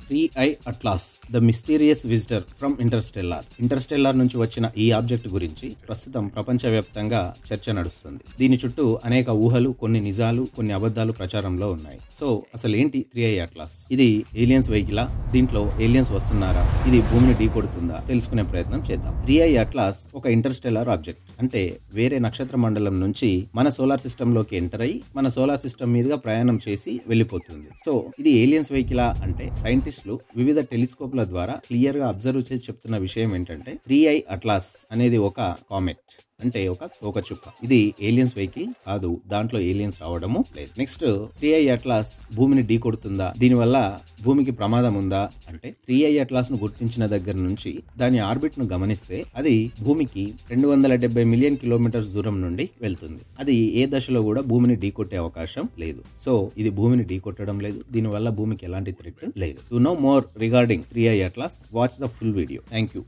3I atlas the mysterious visitor from Interstellar నుంచి వచ్చిన ఈ ఆబ్జెక్ట్ గురించి ప్రస్తుతం ప్రపంచవ్యాప్తంగా చర్చ నడుస్తుంది. దీని చుట్టూ అనేక ఊహలు, కొన్ని నిజాలు, కొన్ని అబద్ధాలు ప్రచారంలో ఉన్నాయి. సో అసలు ఏంటి 3I అట్లాస్? ఇది ఏలియన్స్ వెహికలా? దీంట్లో ఏలియన్స్ వస్తున్నారా? ఇది భూమిని ఢీకొడుతుందా? తెలుసుకునే ప్రయత్నం చేద్దాం. 3I అట్లాస్ ఒక ఇంటర్స్టెల్లార్ ఆబ్జెక్ట్, అంటే వేరే నక్షత్ర మండలం నుంచి మన సోలార్ సిస్టమ్ లోకి ఎంటర్ అయ్యి మన సోలార్ సిస్టమ్ మీదుగా ప్రయాణం చేసి వెళ్ళిపోతుంది. సో ఇది ఏలియన్స్ వెహికలా అంటే సైంటిస్టులు వివిధ టెలిస్కోప్ల ద్వారా క్లియర్ గా అబ్జర్వ్ చేసి చెప్తున్న విషయం ఏంటంటే 3I అట్లాస్ అనేది ఒక కామెట్, అంటే ఒక తోకచుక్క. ఇది ఏలియన్స్ వెహికల్ కాదు, దాంట్లో ఏలియన్స్ రావడము లేదు. నెక్స్ట్ 3I అట్లాస్ భూమిని ఢీకొడుతుందా? దీనివల్ల భూమికి ప్రమాదం ఉందా అంటే 3I అట్లాస్ ను గుర్తించిన దగ్గర నుంచి దాని ఆర్బిట్ ను గమనిస్తే అది భూమికి 270 మిలియన్ కిలోమీటర్స్ దూరం నుండి వెళ్తుంది. అది ఏ దశలో కూడా భూమిని ఢీకొట్టే అవకాశం లేదు. సో ఇది భూమిని ఢీకొట్టడం లేదు, దీనివల్ల భూమికి ఎలాంటి థ్రెట్ లేదు. To know more regarding 3I atlas, watch the full video. Thank you.